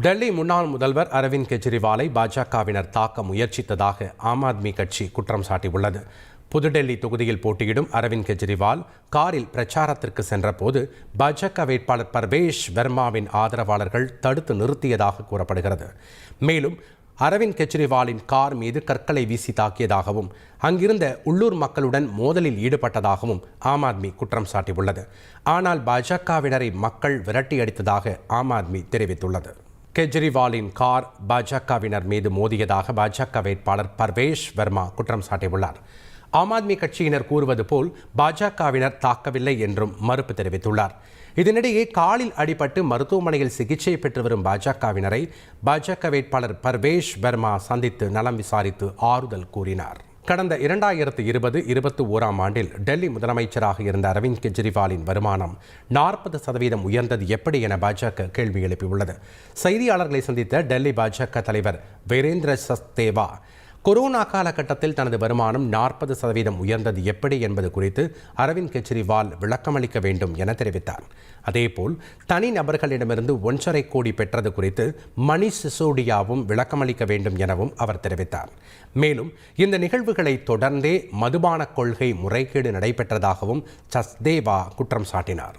டெல்லி முன்னாள் முதல்வர் அரவிந்த் கெஜ்ரிவாலை பாஜகவினர் தாக்க முயற்சித்ததாக ஆம் ஆத்மி கட்சி குற்றம் சாட்டியுள்ளது. புதுடெல்லி தொகுதியில் போட்டியிடும் அரவிந்த் கெஜ்ரிவால் காரில் பிரச்சாரத்திற்கு சென்றபோது பாஜக வேட்பாளர் பர்வேஷ் வர்மாவின் ஆதரவாளர்கள் தடுத்து நிறுத்தியதாக கூறப்படுகிறது. மேலும் அரவிந்த் கெஜ்ரிவாலின் கார் மீது கற்களை வீசி தாக்கியதாகவும் அங்கிருந்த உள்ளூர் மக்களுடன் மோதலில் ஈடுபட்டதாகவும் ஆம் ஆத்மி குற்றம் சாட்டியுள்ளது. ஆனால் பாஜகவினரை மக்கள் விரட்டியடித்ததாக ஆம் ஆத்மி தெரிவித்துள்ளது. கெஜ்ரிவாலின் கார் பாஜகவினர் மீது மோதியதாக பாஜக வேட்பாளர் பர்வேஷ் வர்மா குற்றம் சாட்டியுள்ளார். ஆம் ஆத்மி கட்சியினர் கூறுவது போல் பாஜகவினர் தாக்கவில்லை என்றும் மறுப்பு தெரிவித்துள்ளார். இதனிடையே காலில் அடிபட்டு மருத்துவமனையில் சிகிச்சை பெற்று வரும் பாஜகவினரை பாஜக வேட்பாளர் பர்வேஷ் வர்மா சந்தித்து நலம் விசாரித்து ஆறுதல் கூறினார். கடந்த 2020-21 ஆண்டில் டெல்லி முதலமைச்சராக இருந்த அரவிந்த் கெஜ்ரிவாலின் வருமானம் 40% உயர்ந்தது எப்படி என பாஜக கேள்வி எழுப்பியுள்ளது. செய்தியாளர்களை சந்தித்த டெல்லி பாஜக தலைவர் வீரேந்திர சச்தேவா கொரோனா காலகட்டத்தில் தனது வருமானம் 40% உயர்ந்தது எப்படி என்பது குறித்து அரவிந்த் கெஜ்ரிவால் விளக்கமளிக்க வேண்டும் என தெரிவித்தார். அதேபோல் தனிநபர்களிடமிருந்து 1.5 கோடி பெற்றது குறித்து மணிஷ் சிசோடியாவும் விளக்கமளிக்க வேண்டும் எனவும் அவர் தெரிவித்தார். மேலும் இந்த நிகழ்வுகளை தொடர்ந்தே மதுபான கொள்கை முறைகேடு நடைபெற்றதாகவும் சச்தேவா குற்றம் சாட்டினார்.